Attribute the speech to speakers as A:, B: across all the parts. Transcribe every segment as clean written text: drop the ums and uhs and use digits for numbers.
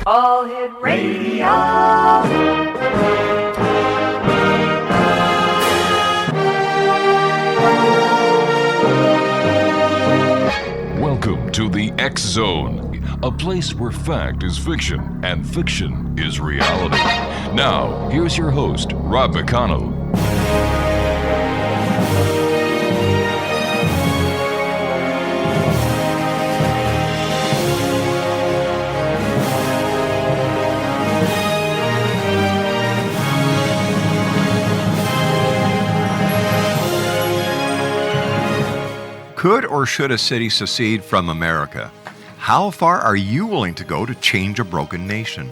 A: All Hit Radio.
B: Welcome to the X Zone, a place where fact is fiction and fiction is reality. Now, here's your host, Rob McConnell.
C: Could or should a city secede from America? How far are you willing to go to change a broken nation?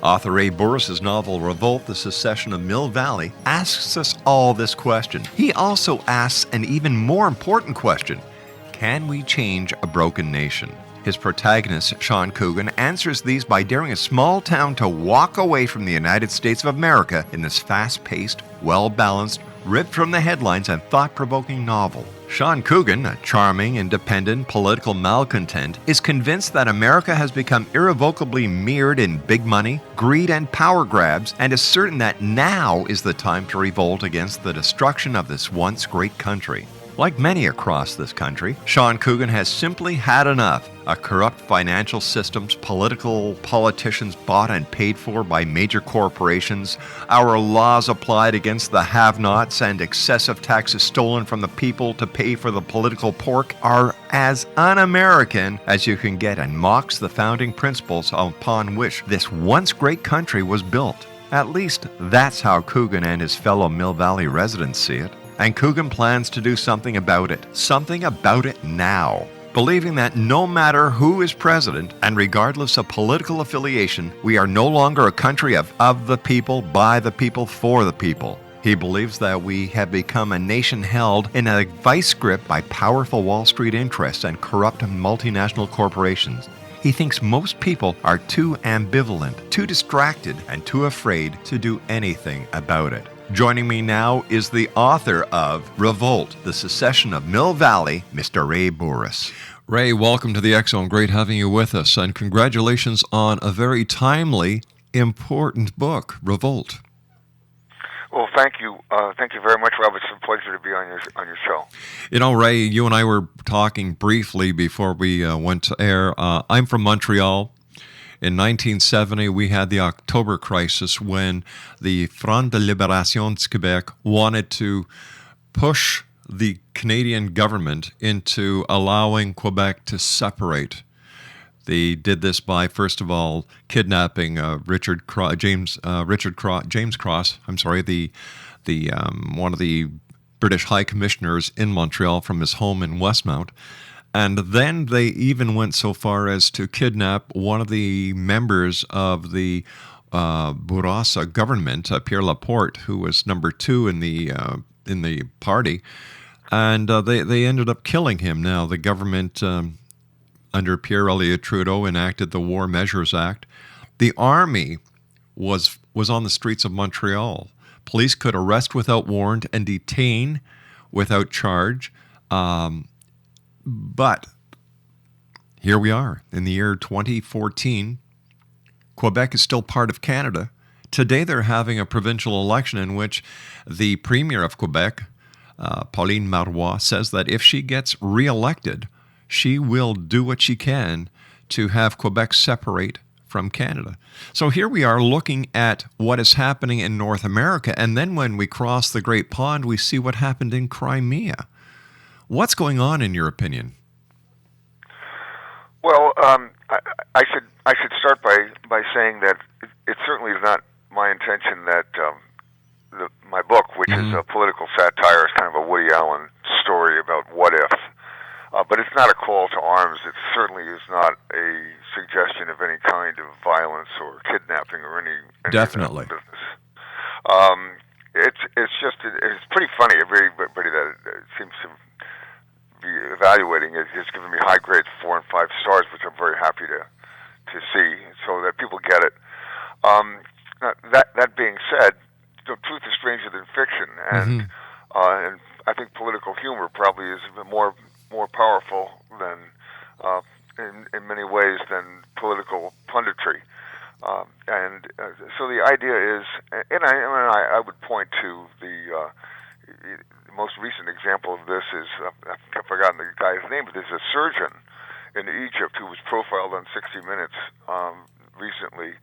C: Author Bourhis' novel Revolt, The Secession of Mill Valley asks us all this question. He also asks an even more important question. Can we change a broken nation? His protagonist, Sean Coogan, answers these by daring a small town to walk away from the United States of America in this fast-paced, well-balanced, ripped from the headlines and thought-provoking novel. Sean Coogan, a charming, independent, political malcontent, is convinced that America has become irrevocably mired in big money, greed, and power grabs, and is certain that now is the time to revolt against the destruction of this once great country. Like many across this country, Sean Coogan has simply had enough. A corrupt financial systems, politicians bought and paid for by major corporations, our laws applied against the have-nots, and excessive taxes stolen from the people to pay for the political pork are as un-American as you can get and mocks the founding principles upon which this once great country was built. At least that's how Coogan and his fellow Mill Valley residents see it. And Coogan plans to do something about it now. Believing that no matter who is president, and regardless of political affiliation, we are no longer a country of the people, by the people, for the people. He believes that we have become a nation held in a vice grip by powerful Wall Street interests and corrupt multinational corporations. He thinks most people are too ambivalent, too distracted, and too afraid to do anything about it. Joining me now is the author of Revolt, The Secession of Mill Valley, Mr. Ray Bourhis. Ray, welcome to the X Zone. Great having you with us, and congratulations on a very timely, important book, Revolt.
D: Well, thank you. Thank you very much, Rob. It's a pleasure to be on your show.
C: You know, Ray, you and I were talking briefly before we went to air. I'm from Montreal. In 1970, we had the October crisis when the Front de Libération du Québec wanted to push the Canadian government into allowing Quebec to separate. They did this by, first of all, kidnapping James Cross. One of the British High Commissioners in Montreal from his home in Westmount. And then they even went so far as to kidnap one of the members of the Bourhis government, Pierre Laporte, who was number 2 in the party, and they ended up killing him. Now the government under Pierre Elliott Trudeau enacted the War Measures Act. The army was on the streets of Montreal. Police could arrest without warrant and detain without charge. But here we are in the year 2014. Quebec is still part of Canada. Today they're having a provincial election in which the Premier of Quebec, Pauline Marois, says that if she gets reelected, she will do what she can to have Quebec separate from Canada. So here we are looking at what is happening in North America, and then when we cross the Great Pond, we see what happened in Crimea. What's going on, in your opinion?
D: Well, I should start by saying that it certainly is not my intention that my book, which is a political satire, is kind of a Woody Allen story about what if. But it's not a call to arms. It certainly is not a suggestion of any kind of violence or kidnapping or any
C: Definitely.
D: Business. It's pretty funny. Everybody that seems to be evaluating it has given me high grades, 4 and 5 stars, which I'm very happy to see, so that people get it. That being said, truth is stranger than fiction, and I think political humor probably is more powerful than in many ways than political punditry. So the idea is, and I would point to the most recent example of this is, I've forgotten the guy's name, but there's a surgeon in Egypt who was profiled on 60 Minutes recently,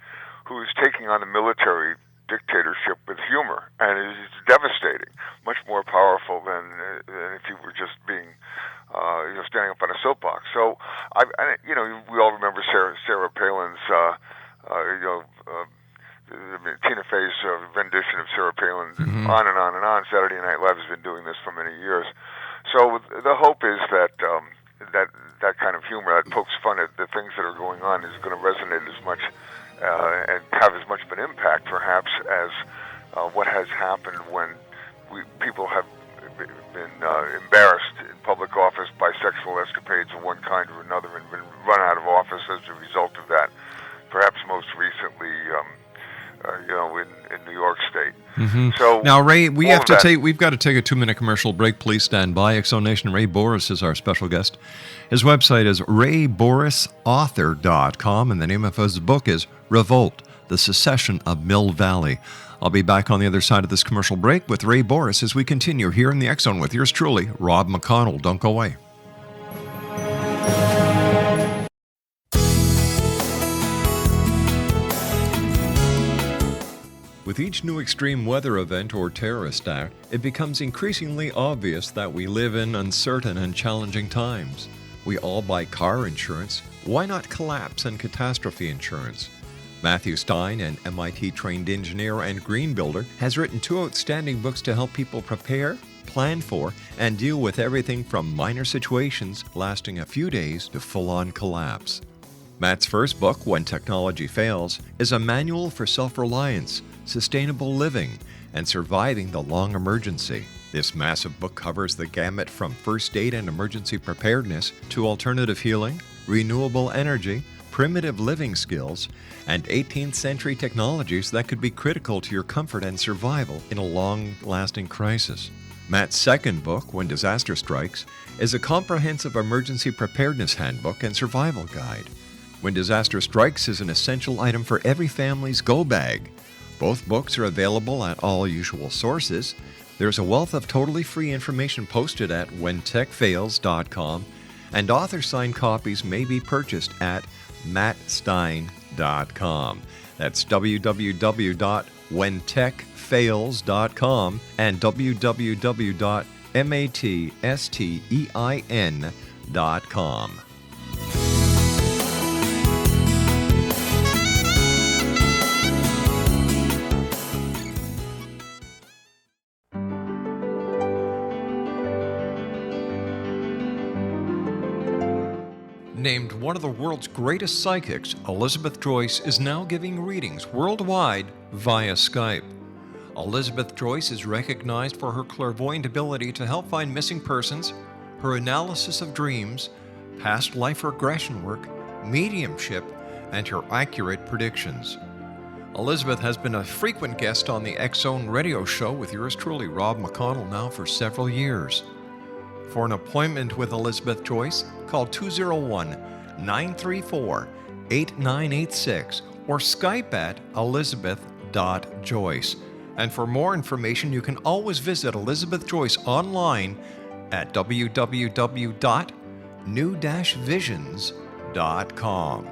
D: who is taking on the military dictatorship with humor, and it's devastating, much more powerful than if he were just being, standing up on a soapbox. So, we all remember Sarah Palin's, Tina Fey's rendition of Sarah Palin, on and on and on. Saturday Night Live has been doing this for many years. So the hope is that that kind of humor that pokes fun at the things that are going on is going to resonate as much and have as much of an impact, perhaps, as what has happened when people have been embarrassed in public office by sexual escapades of one kind or another and been run out of office as a result of that. Perhaps most recently, in New York State.
C: Mm-hmm.
D: So
C: now, Ray, we've got to take a 2-minute commercial break. Please stand by. Exonation Ray Bourhis is our special guest. His website is raybourhisauthor.com, and the name of his book is Revolt, the Secession of Mill Valley. I'll be back on the other side of this commercial break with Ray Bourhis as we continue here in the X Zone with yours truly, Rob McConnell. Don't go away. With each new extreme weather event or terrorist act, it becomes increasingly obvious that we live in uncertain and challenging times. We all buy car insurance. Why not collapse and catastrophe insurance? Matthew Stein, an MIT-trained engineer and green builder, has written 2 outstanding books to help people prepare, plan for, and deal with everything from minor situations lasting a few days to full-on collapse. Matt's first book, When Technology Fails, is a manual for self-reliance, sustainable living, and surviving the long emergency. This massive book covers the gamut from first aid and emergency preparedness to alternative healing, renewable energy, primitive living skills, and 18th century technologies that could be critical to your comfort and survival in a long-lasting crisis. Matt's second book, When Disaster Strikes, is a comprehensive emergency preparedness handbook and survival guide. When Disaster Strikes is an essential item for every family's go bag. Both books are available at all usual sources. There's a wealth of totally free information posted at whentechfails.com, and author-signed copies may be purchased at mattstein.com. That's www.whentechfails.com and www.mattstein.com. Named one of the world's greatest psychics, Elizabeth Joyce is now giving readings worldwide via Skype. Elizabeth Joyce is recognized for her clairvoyant ability to help find missing persons, her analysis of dreams, past life regression work, mediumship, and her accurate predictions. Elizabeth has been a frequent guest on the X Zone radio show with yours truly, Rob McConnell, now for several years. For an appointment with Elizabeth Joyce, call 201-934-8986 or Skype at elizabeth.joyce. And for more information, you can always visit Elizabeth Joyce online at www.new-visions.com.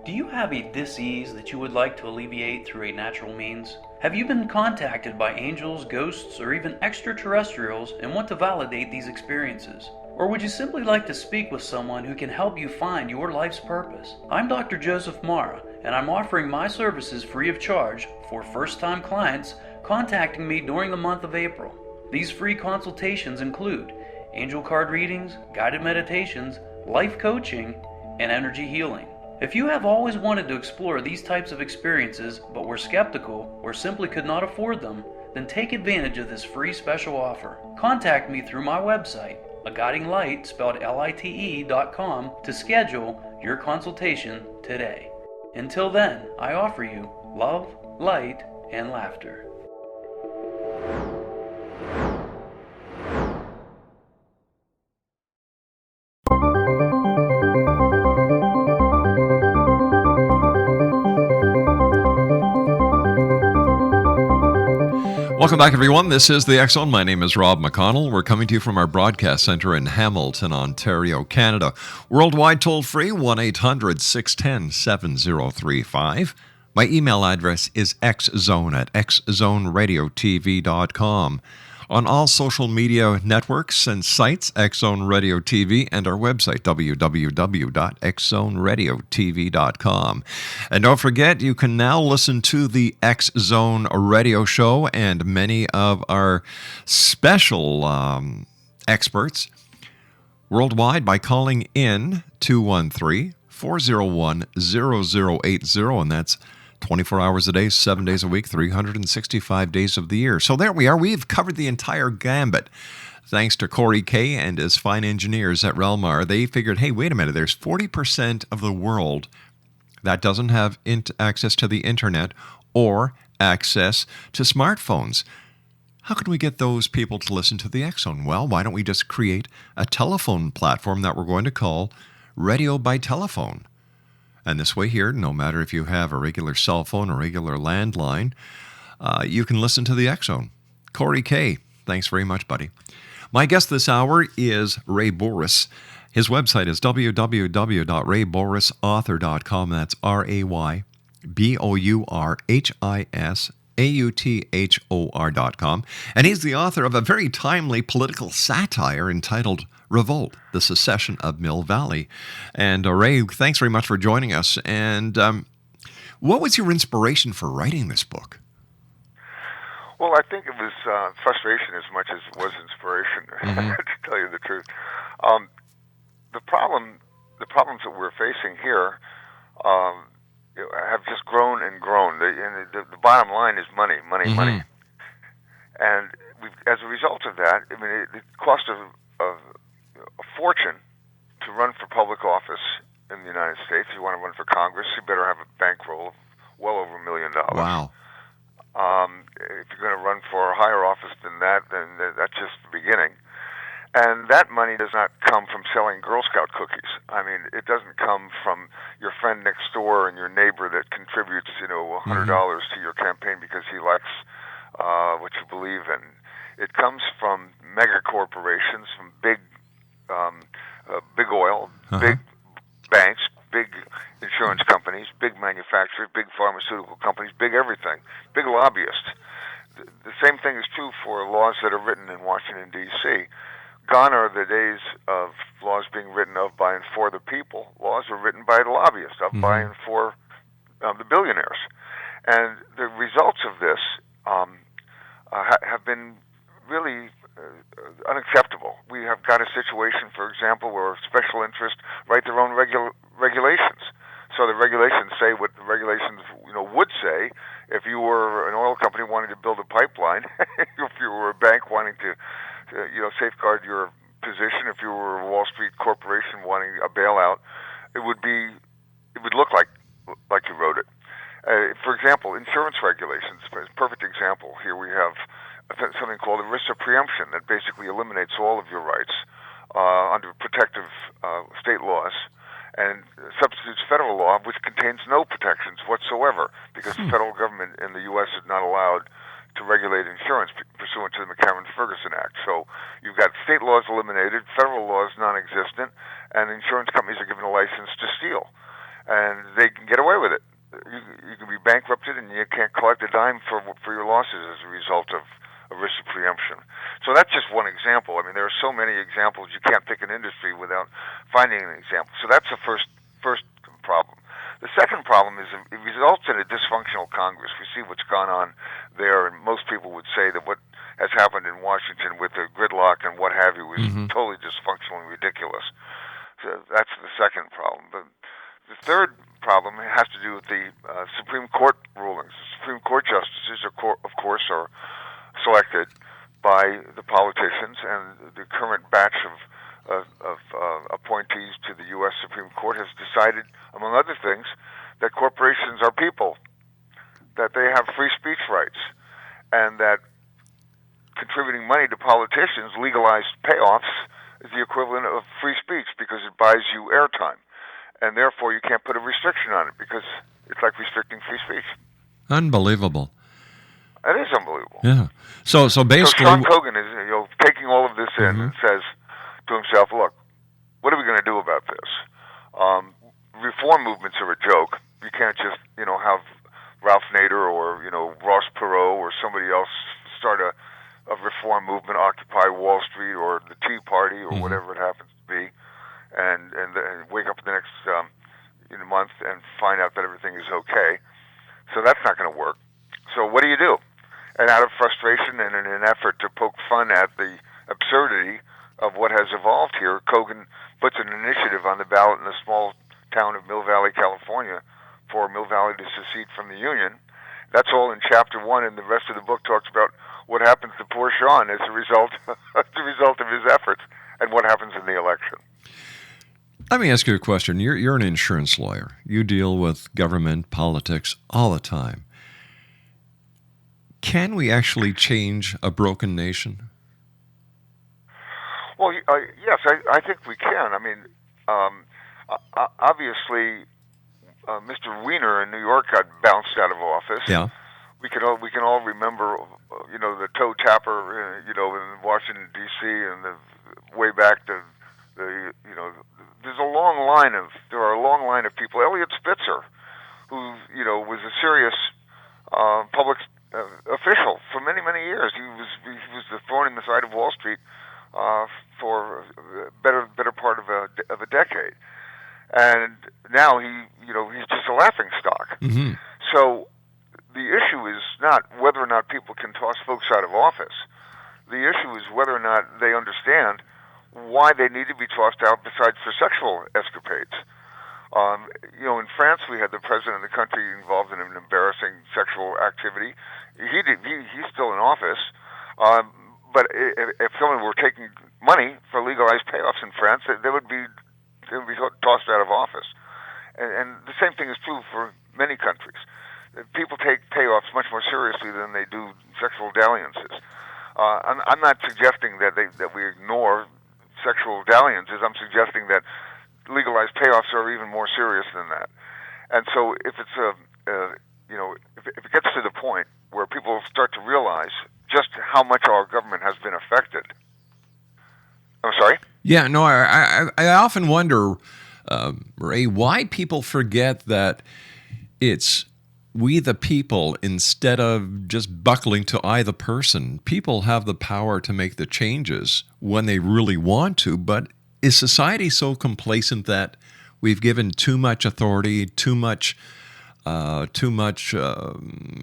E: Do you have a dis-ease that you would like to alleviate through a natural means? Have you been contacted by angels, ghosts, or even extraterrestrials and want to validate these experiences? Or would you simply like to speak with someone who can help you find your life's purpose? I'm Dr. Joseph Mara, and I'm offering my services free of charge for first-time clients contacting me during the month of April. These free consultations include angel card readings, guided meditations, life coaching, and energy healing. If you have always wanted to explore these types of experiences but were skeptical or simply could not afford them, then take advantage of this free special offer. Contact me through my website, a guiding light spelled LITE.com to schedule your consultation today. Until then, I offer you love, light, and laughter.
C: Welcome back, everyone. This is the X Zone. My name is Rob McConnell. We're coming to you from our broadcast center in Hamilton, Ontario, Canada. Worldwide toll-free, 1-800-610-7035. My email address is xzone@xzoneradiotv.com. On all social media networks and sites, X Zone Radio TV, and our website, www.xzoneradiotv.com. And don't forget, you can now listen to the X Zone radio show and many of our special experts worldwide by calling in 213-401-0080, and that's 24 hours a day, 7 days a week, 365 days of the year. So there we are. We've covered the entire gambit. Thanks to Corey Kay and his fine engineers at REL-MAR. They figured, hey, wait a minute, there's 40% of the world that doesn't have access to the internet or access to smartphones. How can we get those people to listen to the X Zone? Well, why don't we just create a telephone platform that we're going to call Radio by Telephone? And this way here, no matter if you have a regular cell phone or regular landline, you can listen to the X Zone. Corey Kay, thanks very much, buddy. My guest this hour is Ray Bourhis. His website is www.raybourhisauthor.com. That's RAYBOURHISAUTHOR.com. And he's the author of a very timely political satire entitled Revolt, the Secession of Mill Valley. And Ray, thanks very much for joining us. And what was your inspiration for writing this book?
D: Well, I think it was frustration as much as it was inspiration, to tell you the truth. The problems that we're facing here have just grown and grown. The bottom line is money. And as a result of that, I mean, it cost a fortune to run for public office in the United States. If you want to run for Congress, you better have a bankroll of well over $1 million.
C: Wow.
D: If you're going to run for a higher office than that, then that's just the beginning. And that money does not come from selling Girl Scout cookies. I mean, it doesn't come from your friend next door and your neighbor that contributes, $100 to your campaign because he likes what you believe in. It comes from mega corporations, from big oil, big banks, big insurance companies, big manufacturers, big pharmaceutical companies, big everything, big lobbyists. The same thing is true for laws that are written in Washington, D.C. Gone are the days of laws being written of, by, and for the people. Laws are written by the lobbyists, of, by, and for the billionaires. And the results of this have been really unacceptable. We have got a situation, for example, where special interests write their own regulations. So the regulations say what the regulations would say if you were an oil company wanting to build a pipeline, if you were a bank wanting to safeguard your position, if you were a Wall Street corporation wanting a bailout, it would look like you wrote it. For example, insurance regulations. A perfect example. Here we have something called ERISA preemption that basically eliminates all of your rights under protective state laws and substitutes federal law, which contains no protections whatsoever, because the federal government in the U.S. is not allowed to regulate insurance pursuant to the McCarran-Ferguson Act. So you've got state laws eliminated, federal laws non-existent, and insurance companies are given a license to steal. And they can get away with it. You can be bankrupted and you can't collect a dime for your losses as a result of ERISA preemption. So that's just one example. I mean, there are so many examples. You can't pick an industry without finding an example. So that's the first problem. The second problem is it results in a dysfunctional Congress. We see what's gone on there, and most people would say that what has happened in Washington with the gridlock and what have you is totally dysfunctional and ridiculous. So that's the second problem. But the third problem has to do with the Supreme Court rulings. The Supreme Court justices, of course, are selected by the politicians, and the current batch of appointees to the U.S. Supreme Court has decided, among other things, that corporations are people, that they have free speech rights, and that contributing money to politicians, legalized payoffs, is the equivalent of free speech because it buys you airtime. And therefore, you can't put a restriction on it because it's like restricting free speech.
C: Unbelievable.
D: It is unbelievable.
C: Yeah. So basically,
D: Sean Kogan is taking all of this in and says to himself, "Look, what are we going to do about this? Reform movements are a joke. You can't just have Ralph Nader or Ross Perot or somebody else start a reform movement, Occupy Wall Street or the Tea Party or whatever it happens to be, and wake up the next month and find out that everything is okay. So that's not going to work. So what do you do?" And out of frustration and in an effort to poke fun at the absurdity of what has evolved here, Kogan puts an initiative on the ballot in the small town of Mill Valley, California, for Mill Valley to secede from the Union. That's all in Chapter 1, and the rest of the book talks about what happens to poor Sean as a result of his efforts and what happens in the election.
C: Let me ask you a question. You're an insurance lawyer. You deal with government, politics all the time. Can we actually change a broken nation?
D: Well, yes, I think we can. I mean, obviously, Mr. Weiner in New York got bounced out of office.
C: Yeah.
D: We can all remember, the toe tapper, in Washington D.C. and the way back to there's a long line of people. Elliot Spitzer, who was a serious public official for many years. He was the thorn in the side of Wall Street for a better part of a decade, and now he's just a laughing stock.
C: Mm-hmm.
D: So the issue is not whether or not people can toss folks out of office. The issue is whether or not they understand why they need to be tossed out besides for sexual escapades. In France, we had the president of the country involved in an embarrassing sexual activity. He's still in office, but if someone were taking money for legalized payoffs in France, they would be tossed out of office. And the same thing is true for many countries. People take payoffs much more seriously than they do sexual dalliances. I'm not suggesting that we ignore sexual dalliances. I'm suggesting that legalized payoffs are even more serious than that. And so if it's if it gets to the point where people start to realize just how much our government has been affected. I'm sorry?
C: Yeah, no, I often wonder, Ray, why people forget that it's we the people instead of just buckling to I the person. People have the power to make the changes when they really want to, but is society so complacent that we've given too much authority, too much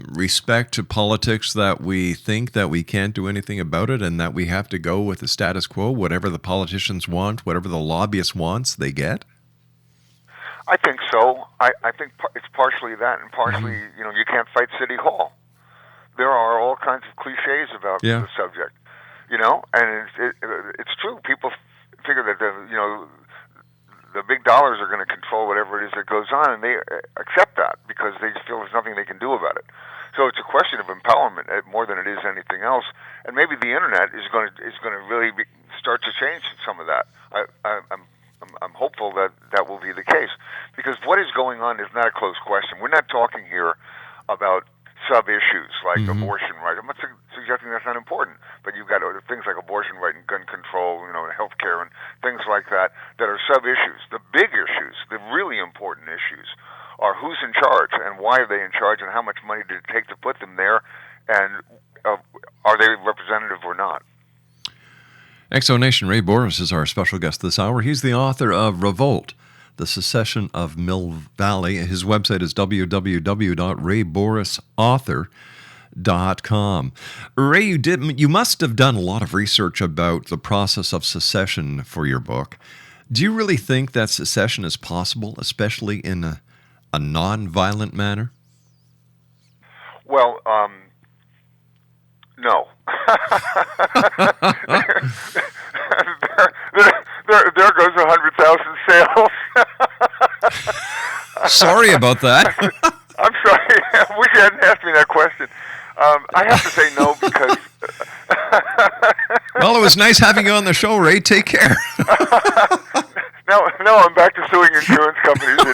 C: respect to politics that we think that we can't do anything about it and that we have to go with the status quo, whatever the politicians want, whatever the lobbyist wants, they get?
D: I think so. I think it's partially that and partially, you can't fight City Hall. There are all kinds of cliches about the subject, and it's true. People figure that the big dollars are going to control whatever it is that goes on, and they accept that because they feel there's nothing they can do about it. So it's a question of empowerment more than it is anything else. And maybe the internet is going to really start to change some of that. I'm hopeful that will be the case, because what is going on is not a closed question. We're not talking here about sub-issues like abortion right. I'm not suggesting that's not important, but you've got things like abortion right and gun control, and health care and things like that are sub-issues. The big issues, the really important issues, are who's in charge and why are they in charge and how much money did it take to put them there, and are they representative or not?
C: Exonation, Ray Bourhis is our special guest this hour. He's the author of Revolt, The Secession of Mill Valley. His website is www.raybourhisauthor.com. Ray, you must have done a lot of research about the process of secession for your book. Do you really think that secession is possible, especially in a non-violent manner?
D: Well, there goes 100,000 sales.
C: Sorry about that.
D: I'm sorry. I wish you hadn't asked me that question. I have to say no because...
C: Well, it was nice having you on the show, Ray. Take care.
D: Now I'm back to suing insurance companies, you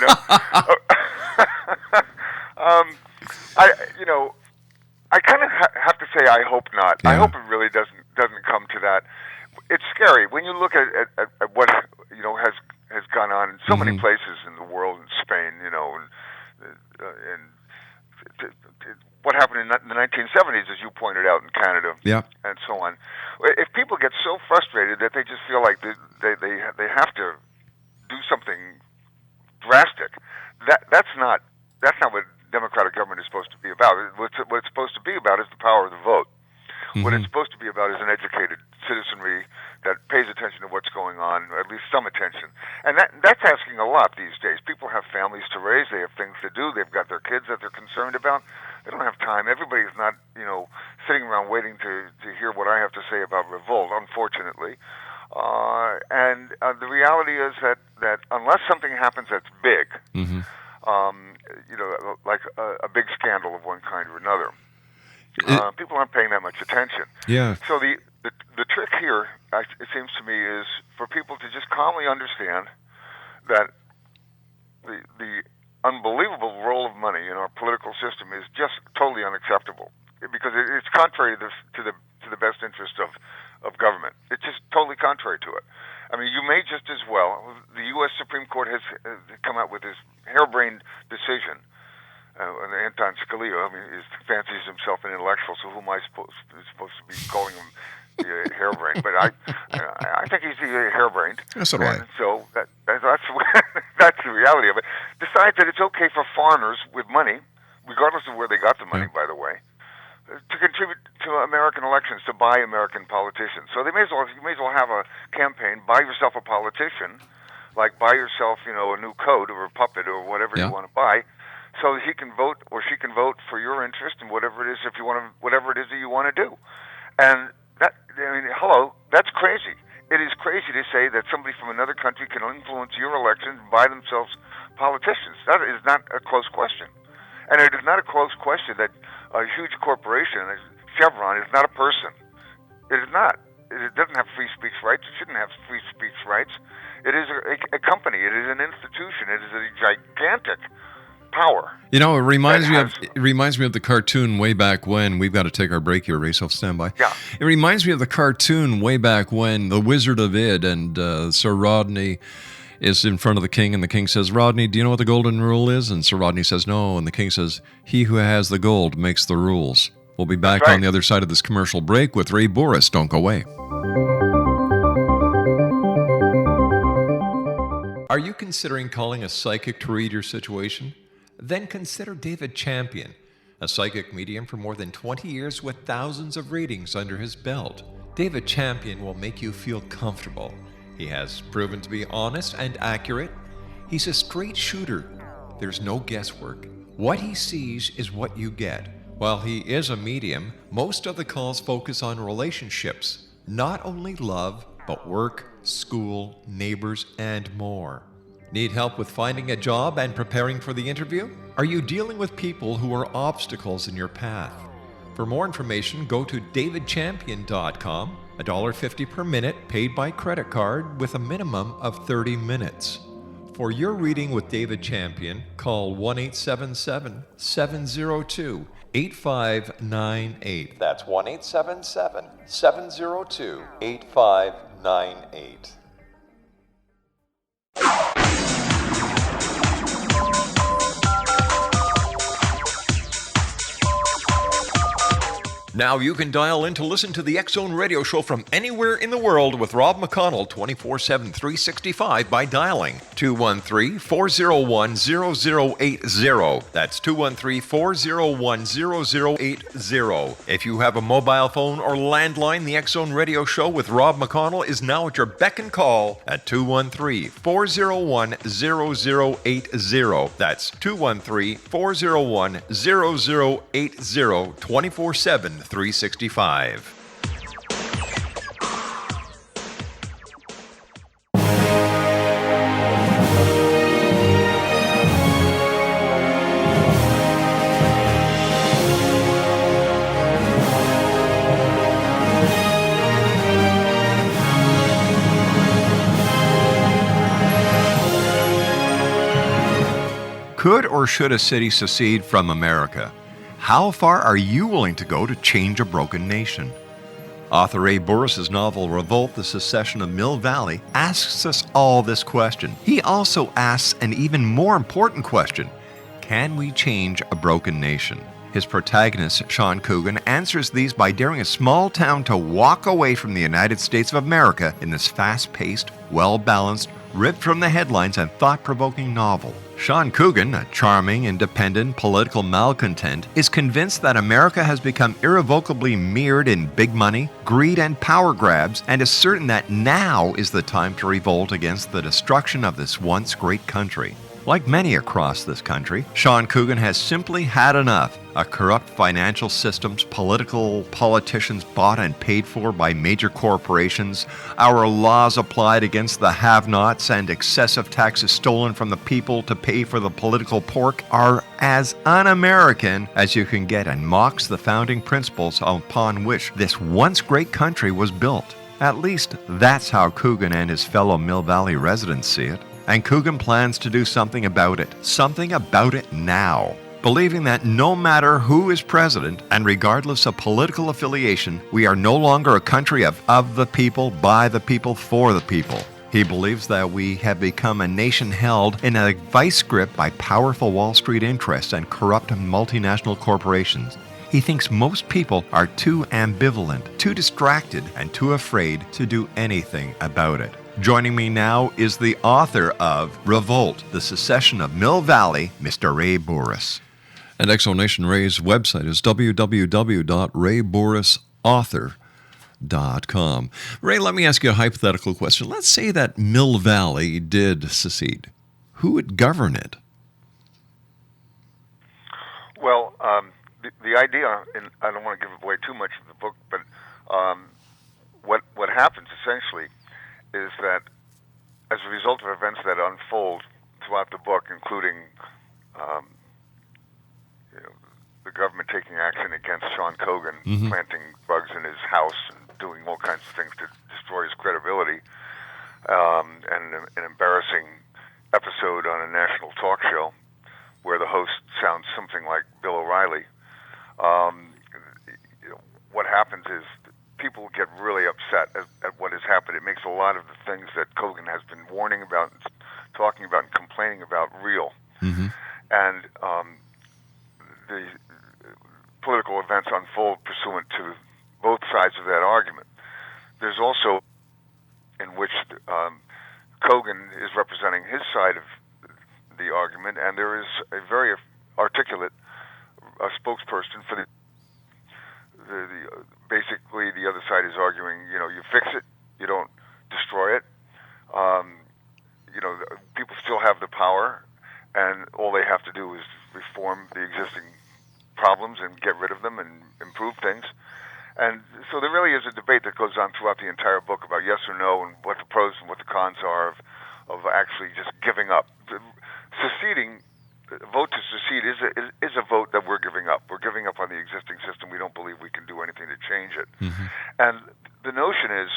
D: know. I kind of have to say I hope not.
C: Yeah.
D: I hope it really doesn't come to that. It's scary when you look at what has gone on in so many places in the world, in Spain, and what happened in the 1970s, as you pointed out, in Canada, and so on. If people get so frustrated that they just feel like they have to do something drastic, that's not what democratic government is supposed to be about. What it's supposed to be about is the power of the vote. What it's supposed to be about is an educated citizenry that pays attention to what's going on, or at least some attention. And that's asking a lot these days. People have families to raise. They have things to do. They've got their kids that they're concerned about. They don't have time. Everybody's not, sitting around waiting to hear what I have to say about Revolt, unfortunately. And the reality is that unless something happens that's big, like a big scandal of one kind or another, people aren't paying that much attention.
C: Yeah.
D: So the trick here, it seems to me, is for people to just calmly understand that the unbelievable role of money in our political system is just totally unacceptable, because it's contrary to the best interest of government. It's just totally contrary to it. I mean, you may just as well. The U.S. Supreme Court has come out with this harebrained decision. And Anton Scalia, he fancies himself an intellectual, so who am I supposed to be calling him harebrained? But I think he's harebrained.
C: That's all right.
D: So that's the reality of it. Decides that it's okay for foreigners with money, regardless of where they got the money, by the way, to contribute to American elections, to buy American politicians. So you may as well have a campaign, buy yourself a politician, like buy yourself, a new coat or a puppet or whatever you want to buy, so he can vote or she can vote for your interest in whatever it is whatever it is that you want to do. And hello, that's crazy. It is crazy to say that somebody from another country can influence your election and buy themselves politicians. That is not a close question. And it is not a close question that a huge corporation, Chevron, is not a person. It is not. It doesn't have free speech rights. It shouldn't have free speech rights. It is a company. It is an institution. It is a gigantic power.
C: It reminds me of the cartoon way back when. We've got to take our break here, Ray, so stand by.
D: Yeah.
C: It reminds me of the cartoon way back when, The Wizard of Id, and Sir Rodney is in front of the king, and the king says, "Rodney, do you know what the golden rule is?" And Sir Rodney says, "No." And the king says, "He who has the gold makes the rules." We'll be back on the other side of this commercial break with Ray Bourhis. Don't go away. Are you considering calling a psychic to read your situation? Then consider David Champion, a psychic medium for more than 20 years with thousands of readings under his belt. David Champion will make you feel comfortable. He has proven to be honest and accurate. He's a straight shooter. There's no guesswork. What he sees is what you get. While he is a medium, most of the calls focus on relationships, not only love, but work, school, neighbors, and more. Need help with finding a job and preparing for the interview? Are you dealing with people who are obstacles in your path? For more information, go to davidchampion.com, $1.50 per minute paid by credit card with a minimum of 30 minutes. For your reading with David Champion, call 1-877-702-8598. That's 1-877-702-8598. Now you can dial in to listen to the X-Zone Radio Show from anywhere in the world with Rob McConnell 24/7, 365 by dialing 213-401-0080. That's 213-401-0080. If you have a mobile phone or landline, the X-Zone Radio Show with Rob McConnell is now at your beck and call at 213-401-0080. That's 213-401-0080, 24/7, 365. Could or should a city secede from America? How far are you willing to go to change a broken nation? Author Bourhis' novel Revolt, The Secession of Mill Valley asks us all this question. He also asks an even more important question. Can we change a broken nation? His protagonist, Sean Coogan, answers these by daring a small town to walk away from the United States of America in this fast-paced, well-balanced, ripped from the headlines and thought-provoking novel. Sean Coogan, a charming, independent, political malcontent, is convinced that America has become irrevocably mired in big money, greed, and power grabs, and is certain that now is the time to revolt against the destruction of this once great country. Like many across this country, Sean Coogan has simply had enough. A corrupt financial systems, politicians bought and paid for by major corporations, our laws applied against the have-nots, and excessive taxes stolen from the people to pay for the political pork are as un-American as you can get and mocks the founding principles upon which this once great country was built. At least that's how Coogan and his fellow Mill Valley residents see it. And Coogan plans to do something about it now. Believing that no matter who is president, and regardless of political affiliation, we are no longer a country of the people, by the people, for the people. He believes that we have become a nation held in a vice grip by powerful Wall Street interests and corrupt multinational corporations. He thinks most people are too ambivalent, too distracted, and too afraid to do anything about it. Joining me now is the author of Revolt, The Secession of Mill Valley, Mr. Ray Bourhis. And Exonation Ray's website is www.raybourhisauthor.com. Ray, let me ask you a hypothetical question. Let's say that Mill Valley did secede. Who would govern it?
D: Well, the idea, and I don't want to give away too much of the book, but what happens essentially is that as a result of events that unfold throughout the book, including the government taking action against Sean Coogan, planting drugs in his house and doing all kinds of things to destroy his credibility, and an embarrassing episode on a national talk show where the host sounds something like Bill O'Reilly. What happens is people get really upset at what has happened. It makes a lot of the things that Coogan has been warning about, and talking about, and complaining about real. And the political events unfold pursuant to both sides of that argument. There's also in which Coogan is representing his side of the argument, and there is a very articulate spokesperson for the basically the other side is arguing, you fix it, you don't destroy it. People still have the power, and all they have to do is reform the existing problems and get rid of them and improve things. And so there really is a debate that goes on throughout the entire book about yes or no and what the pros and what the cons are of actually just giving up. Seceding, vote to secede is a vote that we're giving up. We're giving up on the existing system. We don't believe we can do anything to change it. And the notion is,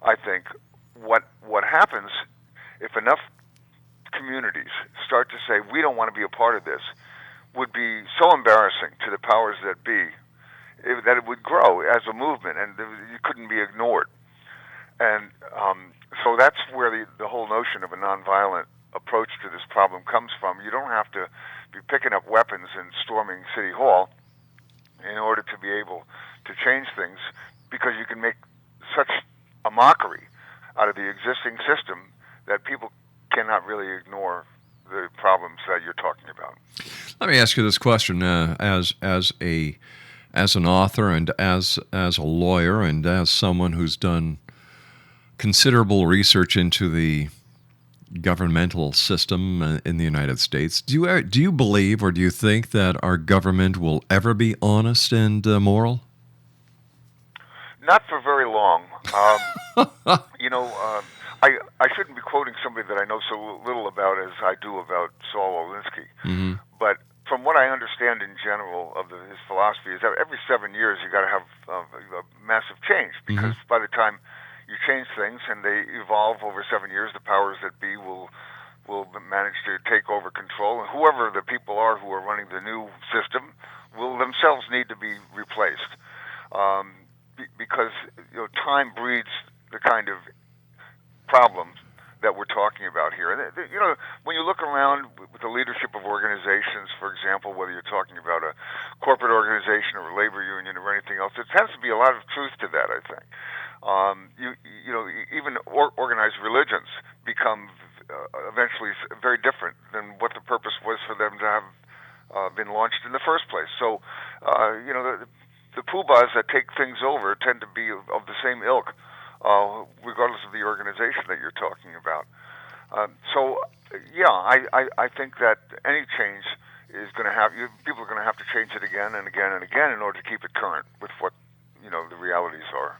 D: I think, what happens if enough communities start to say, we don't want to be a part of this, would be so embarrassing to the powers that be that it would grow as a movement and it couldn't be ignored. And so that's where the whole notion of a nonviolent approach to this problem comes from. You don't have to be picking up weapons and storming City Hall in order to be able to change things, because you can make such a mockery out of the existing system that people cannot really ignore the problems that you're talking about.
C: Let me ask you this question: as an author and as a lawyer and as someone who's done considerable research into the governmental system in the United States, do you believe or do you think that our government will ever be honest and moral?
D: Not for very long. I shouldn't be quoting somebody that I know so little about as I do about Saul Alinsky. But from what I understand in general of his philosophy is that every 7 years you got to have a massive change, because by the time you change things and they evolve over 7 years, the powers that be will manage to take over control control, and whoever the people are who are running the new system will themselves need to be replaced, because time breeds the kind of problems that we're talking about here. And when you look around with the leadership of organizations, for example, whether you're talking about a corporate organization or a labor union or anything else, there tends to be a lot of truth to that, I think. Even organized religions become eventually very different than what the purpose was for them to have been launched in the first place. So, the poobahs that take things over tend to be of the same ilk, regardless of the organization that you're talking about. I think that any change is going to have people are going to have to change it again and again and again in order to keep it current with what the realities are.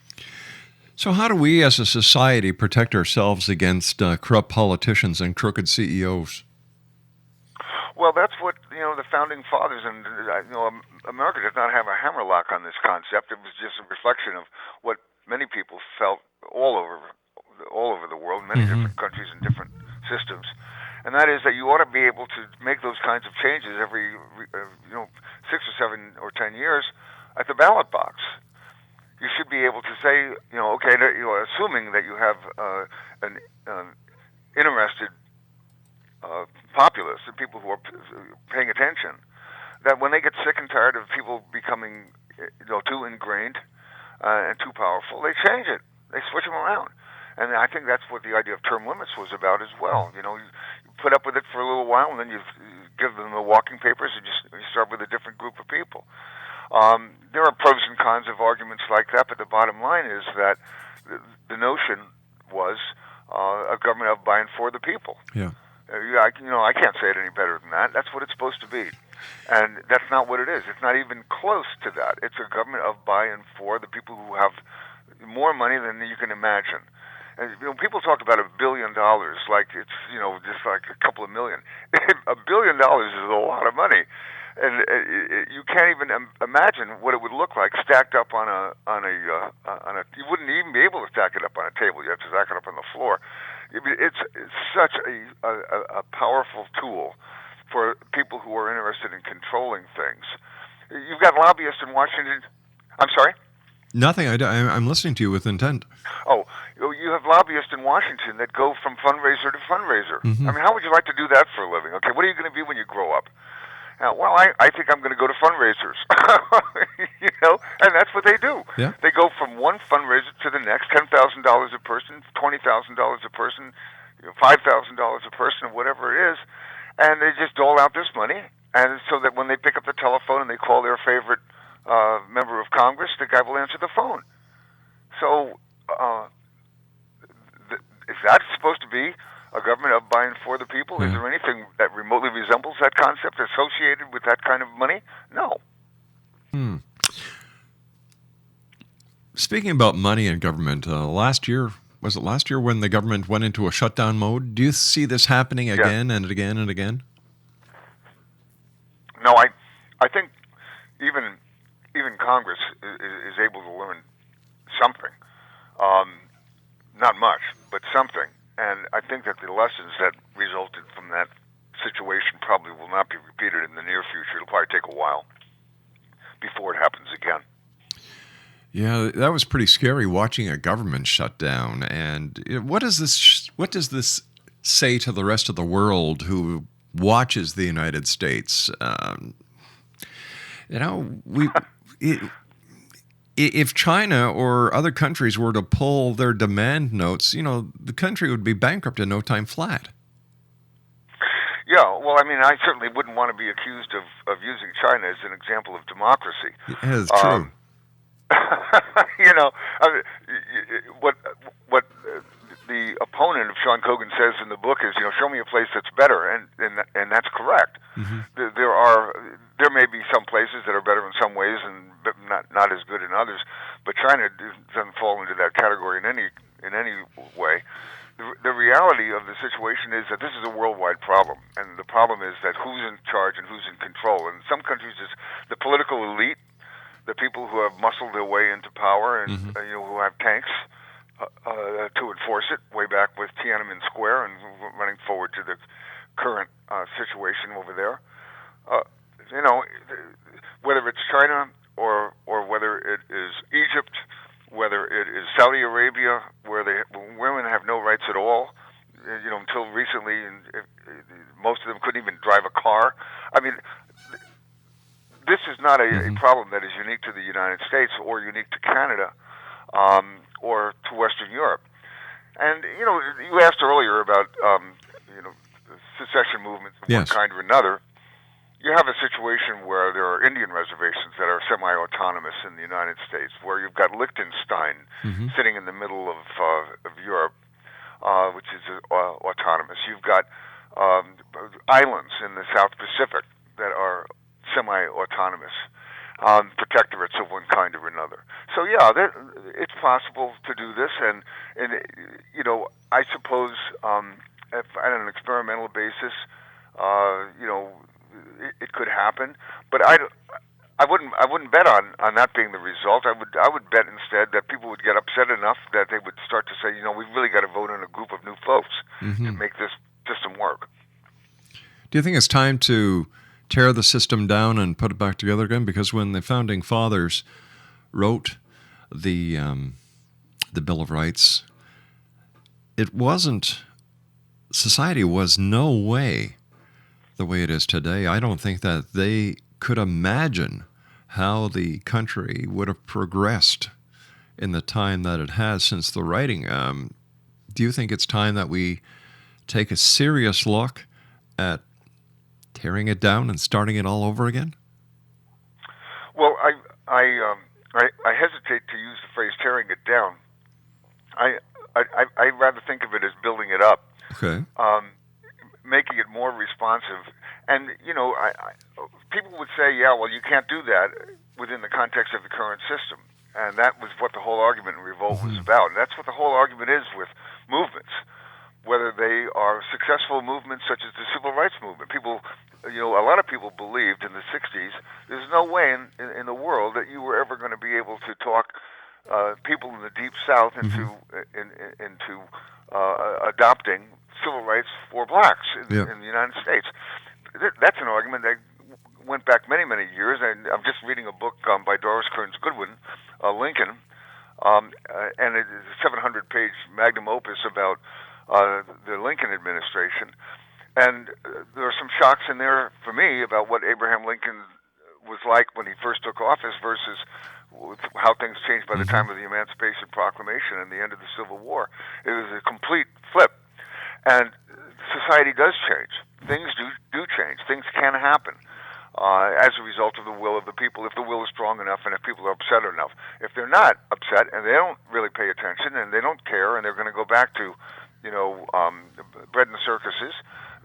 C: So how do we as a society protect ourselves against corrupt politicians and crooked CEOs?
D: Well, that's what the founding fathers and America does not have a hammerlock on this concept. It was just a reflection of what many people felt all over the world, many different countries and different systems, and that is that you ought to be able to make those kinds of changes every 6 or 7 or 10 years at the ballot box. You should be able to say, okay, assuming that you have an interested populace, and people who are paying attention, that when they get sick and tired of people becoming too ingrained and too powerful, they change it. They switch them around. And I think that's what the idea of term limits was about as well. You put up with it for a little while, and then you give them the walking papers, and you start with a different group of people. There are pros and cons of arguments like that, but the bottom line is that the notion was a government of, by, and for the people.
C: Yeah.
D: I can't say it any better than that. That's what it's supposed to be. And that's not what it is. It's not even close to that. It's a government of, by, and for the people who have more money than you can imagine. And people talk about $1 billion like it's just like a couple of million. $1 billion is a lot of money, and you can't even imagine what it would look like stacked up on a. You wouldn't even be able to stack it up on a table. You have to stack it up on the floor. It's such a powerful tool for people who are interested in controlling things. You've got lobbyists in Washington. I'm sorry?
C: Nothing. I'm listening to you with intent.
D: Oh, you have lobbyists in Washington that go from fundraiser to fundraiser.
C: Mm-hmm.
D: I mean, how would you like to do that for a living? Okay, what are you going to be when you grow up? Well, I think I'm going to go to fundraisers. And that's what they do.
C: Yeah.
D: They go from one fundraiser to the next, $10,000 a person, $20,000 a person, $5,000 a person, whatever it is, and they just dole out this money, and so that when they pick up the telephone and they call their favorite member of Congress, the guy will answer the phone. So, is that supposed to be a government of, by, and for the people?
C: Yeah.
D: Is there anything that remotely resembles that concept associated with that kind of money? No.
C: Speaking about money and government, last year when the government went into a shutdown mode? Do you see this happening again and again and again?
D: No, I think even Congress is able to learn something. Not much, but something. And I think that the lessons that resulted from that situation probably will not be repeated in the near future. It'll probably take a while before it happens again.
C: Yeah, that was pretty scary watching a government shut down. And what does this say to the rest of the world who watches the United States? If China or other countries were to pull their demand notes, the country would be bankrupt in no time flat.
D: Yeah, well, I mean, I certainly wouldn't want to be accused of using China as an example of democracy.
C: Yeah, that's true.
D: What the opponent of Sean Cogan says in the book is, show me a place that's better, and that's correct.
C: Mm-hmm.
D: There may be some places that are better in some ways and not as good in others, but China doesn't fall into that category in any way. The reality of the situation is that this is a worldwide problem, and the problem is that who's in charge and who's in control. And in some countries, it's the political elite, the people who have muscled their way into power and who have tanks to enforce it, way back with Tiananmen Square and running forward to the current situation over there. You know, whether it's China or whether it is Egypt, whether it is Saudi Arabia, where women have no rights at all. You know, until recently, most of them couldn't even drive a car. I mean, this is not a problem that is unique to the United States or unique to Canada or to Western Europe. And, you know, you asked earlier about, you know, secession movements of one kind or another. You have a situation where there are Indian reservations that are semi-autonomous in the United States, where you've got Liechtenstein sitting in the middle of Europe, which is autonomous. You've got islands in the South Pacific that are semi-autonomous, protectorates of one kind or another. So yeah, it's possible to do this, and you know, I suppose if on an experimental basis, you know, it could happen, but I wouldn't bet on that being the result. I would bet instead that people would get upset enough that they would start to say, you know, we've really got to vote on a group of new folks to make this system work.
C: Do you think it's time to tear the system down and put it back together again? Because when the founding fathers wrote the Bill of Rights, society was no way the way it is today. I don't think that they could imagine how the country would have progressed in the time that it has since the writing. Do you think it's time that we take a serious look at tearing it down and starting it all over again?
D: Well, I hesitate to use the phrase "tearing it down." I rather think of it as building it up.
C: Okay.
D: Making it more responsive. And, you know, people would say, yeah, well, you can't do that within the context of the current system. And that was what the whole argument in Revolt was about. And that's what the whole argument is with movements, whether they are successful movements such as the Civil Rights Movement. People, you know, a lot of people believed in the 60s, there's no way in the world that you were ever going to be able to talk people in the Deep South into adopting civil rights for blacks in the United States. That's an argument that went back many, many years, and I'm just reading a book by Doris Kearns Goodwin, Lincoln, and it is a 700-page magnum opus about the Lincoln administration. And there are some shocks in there for me about what Abraham Lincoln was like when he first took office versus how things changed by the time of the Emancipation Proclamation and the end of the Civil War. It was a complete flip. And society does change. Things do change. Things can happen as a result of the will of the people, if the will is strong enough and if people are upset enough. If they're not upset and they don't really pay attention and they don't care and they're going to go back to, you know, bread and circuses,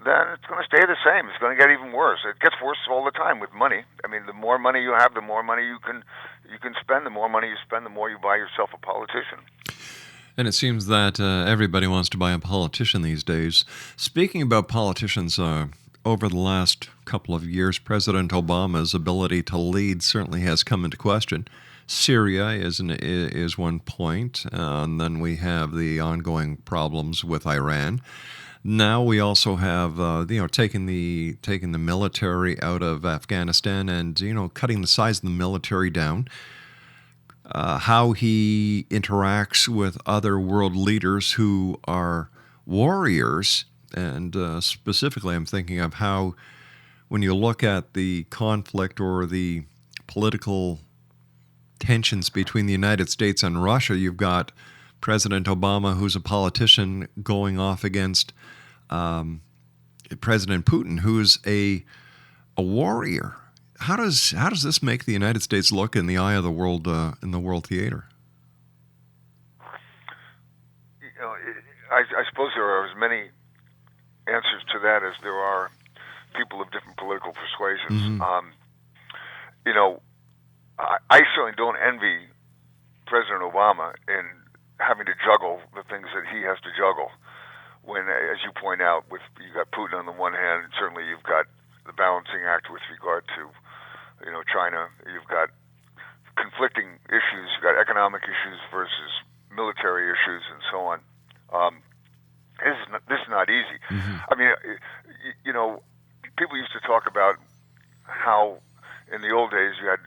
D: then it's going to stay the same. It's going to get even worse. It gets worse all the time with money. I mean, the more money you have, the more money you can spend. The more money you spend, the more you buy yourself a politician.
C: And it seems that everybody wants to buy a politician these days. Speaking about politicians, over the last couple of years, President Obama's ability to lead certainly has come into question. Syria is one point, and then we have the ongoing problems with Iran. Now we also have, taking the military out of Afghanistan and, you know, cutting the size of the military down. How he interacts with other world leaders who are warriors, and specifically I'm thinking of how when you look at the conflict or the political tensions between the United States and Russia, you've got President Obama, who's a politician, going off against President Putin, who's a warrior. How does this make the United States look in the eye of the world in the world theater?
D: You know, I suppose there are as many answers to that as there are people of different political persuasions. You know, I certainly don't envy President Obama in having to juggle the things that he has to juggle. When, as you point out, you got Putin on the one hand, and certainly you've got the balancing act with regard to, you know, China. You've got conflicting issues. You've got economic issues versus military issues, and so on. this is not easy. I mean, people used to talk about how in the old days you had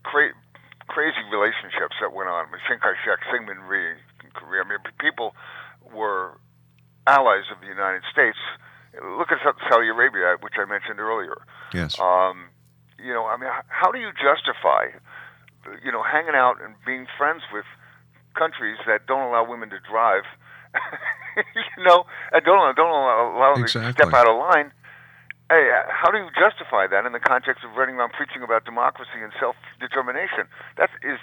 D: crazy relationships that went on. Chiang Kai-shek, Syngman Rhee in Korea. I mean, people were allies of the United States. Look at Saudi Arabia, which I mentioned earlier.
C: Yes.
D: How do you justify, hanging out and being friends with countries that don't allow women to drive, and don't allow them to step out of line? Hey, how do you justify that in the context of running around preaching about democracy and self-determination? That is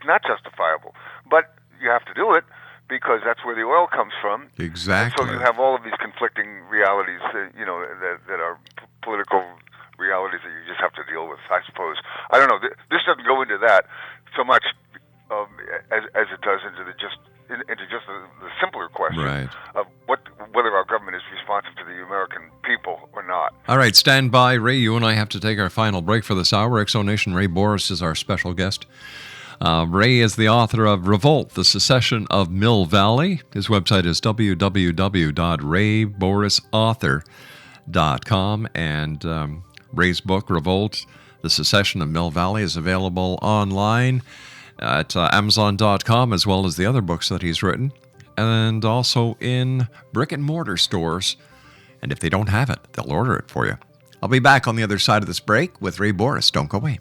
D: not justifiable. But you have to do it because that's where the oil comes from.
C: Exactly.
D: And so you have all of these conflicting realities, that are political realities that you just have to deal with, I suppose. I don't know. This doesn't go into that so much as it does into just the simpler question of whether our government is responsive to the American people or not.
C: All right, stand by. Ray, you and I have to take our final break for this hour. Exonation Ray Bourhis is our special guest. Ray is the author of Revolt, The Secession of Mill Valley. His website is www.raybourhisauthor.com, and Ray's book, Revolt, The Secession of Mill Valley, is available online at Amazon.com, as well as the other books that he's written, and also in brick-and-mortar stores. And if they don't have it, they'll order it for you. I'll be back on the other side of this break with Ray Bourhis. Don't go away.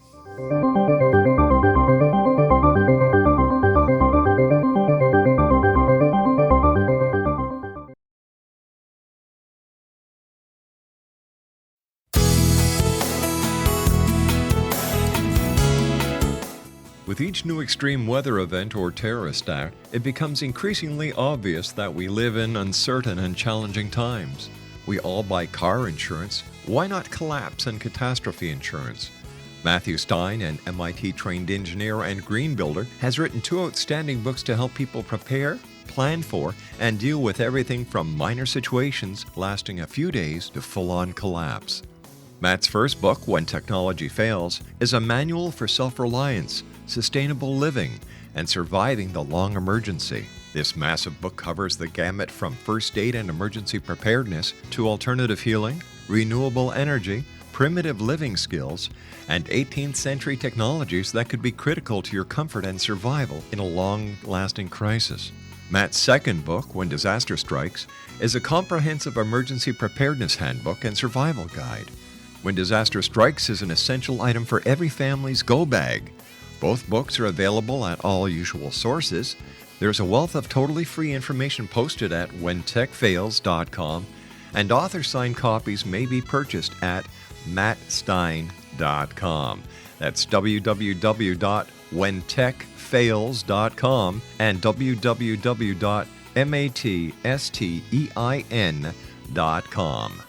C: With each new extreme weather event or terrorist act, it becomes increasingly obvious that we live in uncertain and challenging times. We all buy car insurance. Why not collapse and catastrophe insurance? Matthew Stein, an MIT-trained engineer and green builder, has written 2 outstanding books to help people prepare, plan for, and deal with everything from minor situations lasting a few days to full-on collapse. Matt's first book, When Technology Fails, is a manual for self-reliance, sustainable living, and surviving the long emergency. This massive book covers the gamut from first aid and emergency preparedness to alternative healing, renewable energy, primitive living skills, and 18th century technologies that could be critical to your comfort and survival in a long-lasting crisis. Matt's second book, When Disaster Strikes, is a comprehensive emergency preparedness handbook and survival guide. When Disaster Strikes is an essential item for every family's go bag. Both books are available at all usual sources. There's a wealth of totally free information posted at whentechfails.com, and author-signed copies may be purchased at mattstein.com. That's www.whentechfails.com and www.mattstein.com.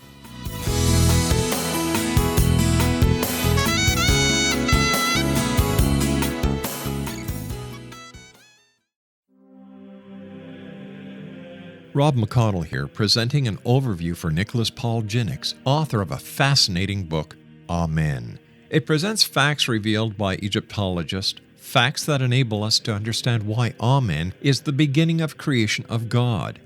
C: Rob McConnell here, presenting an overview for Nicholas Paul Jennings, author of a fascinating book, Amen. It presents facts revealed by Egyptologists, facts that enable us to understand why Amen is the beginning of creation of God.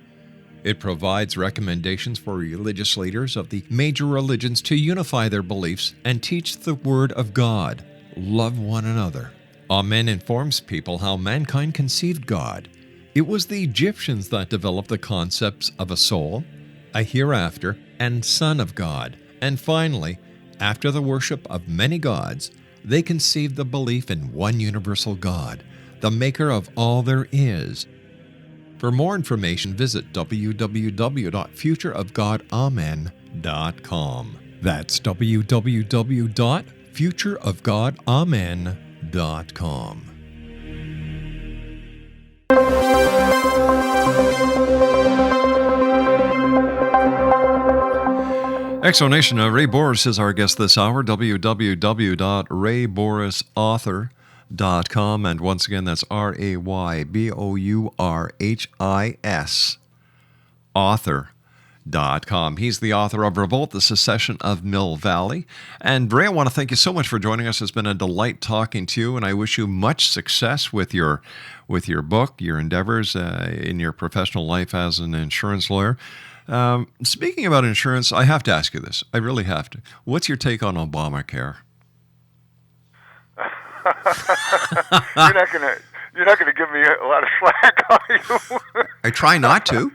C: It provides recommendations for religious leaders of the major religions to unify their beliefs and teach the Word of God. Love one another. Amen informs people how mankind conceived God. It was the Egyptians that developed the concepts of a soul, a hereafter, and Son of God. And finally, after the worship of many gods, they conceived the belief in one universal God, the maker of all there is. For more information, visit www.futureofgodamen.com. That's www.futureofgodamen.com. Exonation, Ray Bourhis is our guest this hour, www.raybourhisauthor.com, and once again, that's RAYBOURHIS, author.com. REL-MAR.com. He's the author of Revolt, the Secession of Mill Valley. And Ray, I want to thank you so much for joining us. It's been a delight talking to you, and I wish you much success with your book, your endeavors in your professional life as an insurance lawyer. Speaking about insurance, I have to ask you this. I really have to. What's your take on Obamacare?
D: You're not gonna give me a lot of slack, are you?
C: I try not to.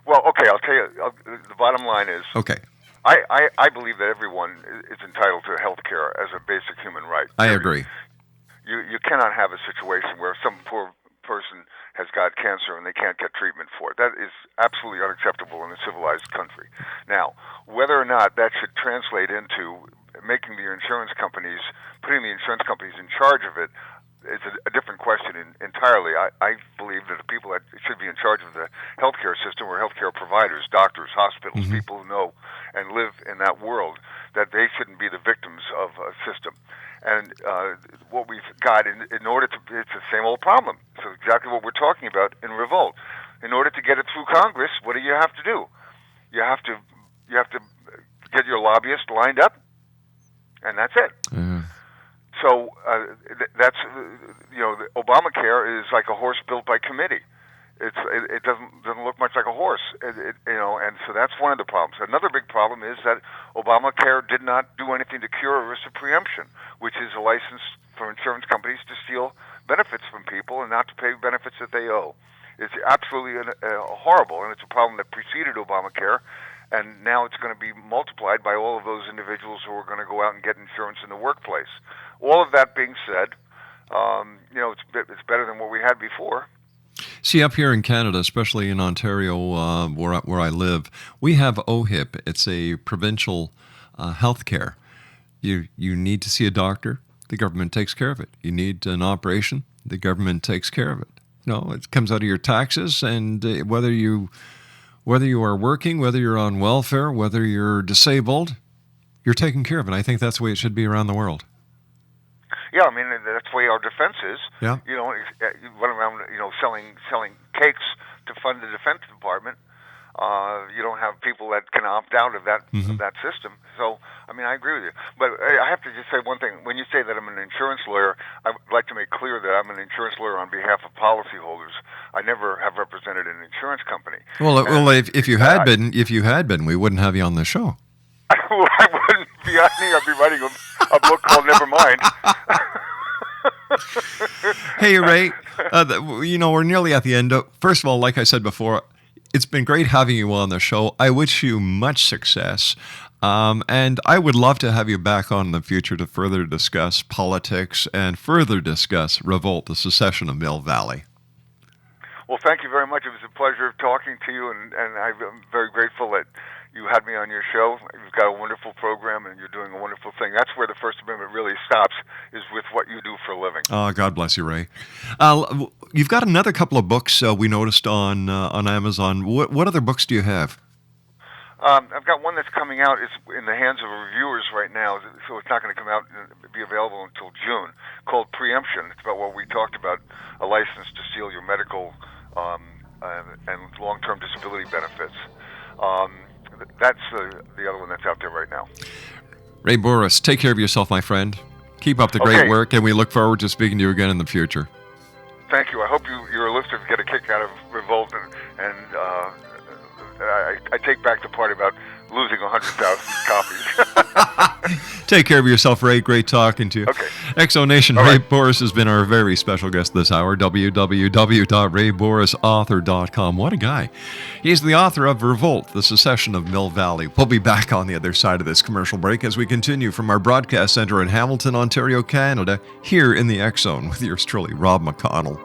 D: Well, okay. I'll tell you. The bottom line is,
C: okay.
D: I believe that everyone is entitled to health care as a basic human right.
C: I agree.
D: You cannot have a situation where some poor person has got cancer and they can't get treatment for it. That is absolutely unacceptable in a civilized country. Now, whether or not that should translate into putting the insurance companies in charge of it is a different question entirely. I believe that the people that should be in charge of the healthcare system are healthcare providers, doctors, hospitals, people who know and live in that world, that they shouldn't be the victims of a system. And what we've got in order to, it's the same old problem. So exactly what we're talking about in Revolt. In order to get it through Congress, what do you have to do? You have to get your lobbyists lined up, and that's it. So that's Obamacare is like a horse built by committee. It doesn't look much like a horse, and so that's one of the problems. Another big problem is that Obamacare did not do anything to cure ERISA preemption, which is a license for insurance companies to steal benefits from people and not to pay benefits that they owe. It's absolutely horrible, and it's a problem that preceded Obamacare, and now it's going to be multiplied by all of those individuals who are going to go out and get insurance in the workplace. All of that being said, it's better than what we had before.
C: See, up here in Canada, especially in Ontario, where I live, we have OHIP. It's a provincial health care. You need to see a doctor, the government takes care of it. You need an operation, the government takes care of it. It comes out of your taxes, and whether you are working, whether you're on welfare, whether you're disabled, you're taken care of. And I think that's the way it should be around the world.
D: Yeah, I mean, that's the way our defense is.
C: Yeah.
D: You run around, selling cakes to fund the Defense Department. You don't have people that can opt out of that system. So, I mean, I agree with you. But I have to just say one thing. When you say that I'm an insurance lawyer, I would like to make clear that I'm an insurance lawyer on behalf of policyholders. I never have represented an insurance company.
C: Well, if you had been, we wouldn't have you on the show.
D: I wouldn't be on me. I'd be writing a book called Nevermind.
C: Hey, Ray, we're nearly at the end. First of all, like I said before, it's been great having you on the show. I wish you much success. And I would love to have you back on in the future to further discuss politics and further discuss Revolt, the Secession of Mill Valley.
D: Well, thank you very much. It was a pleasure talking to you, and I'm very grateful that you had me on your show. You've got a wonderful program, and you're doing a wonderful thing. That's where the First Amendment really stops, is with what you do for a living.
C: Oh, God bless you, Ray. You've got another couple of books we noticed on Amazon. What other books do you have?
D: I've got one that's coming out. It's in the hands of reviewers right now, so it's not going to come out and be available until June, called Preemption. It's about what we talked about, a license to steal your medical and long-term disability benefits. That's the other one that's out there right now.
C: Ray Bourhis, take care of yourself, my friend. Keep up the great work, and we look forward to speaking to you again in the future.
D: Thank you. I hope your listeners get a kick out of Revolt, and I take back the part about losing 100,000 copies.
C: Take care of yourself, Ray. Great talking to you.
D: Okay.
C: Exonation, Ray Bourhis has been our very special guest this hour. www.raybourhisauthor.com. What a guy. He's the author of Revolt, the Secession of Mill Valley. We'll be back on the other side of this commercial break as we continue from our broadcast center in Hamilton, Ontario, Canada, here in the X Zone with yours truly, Rob McConnell.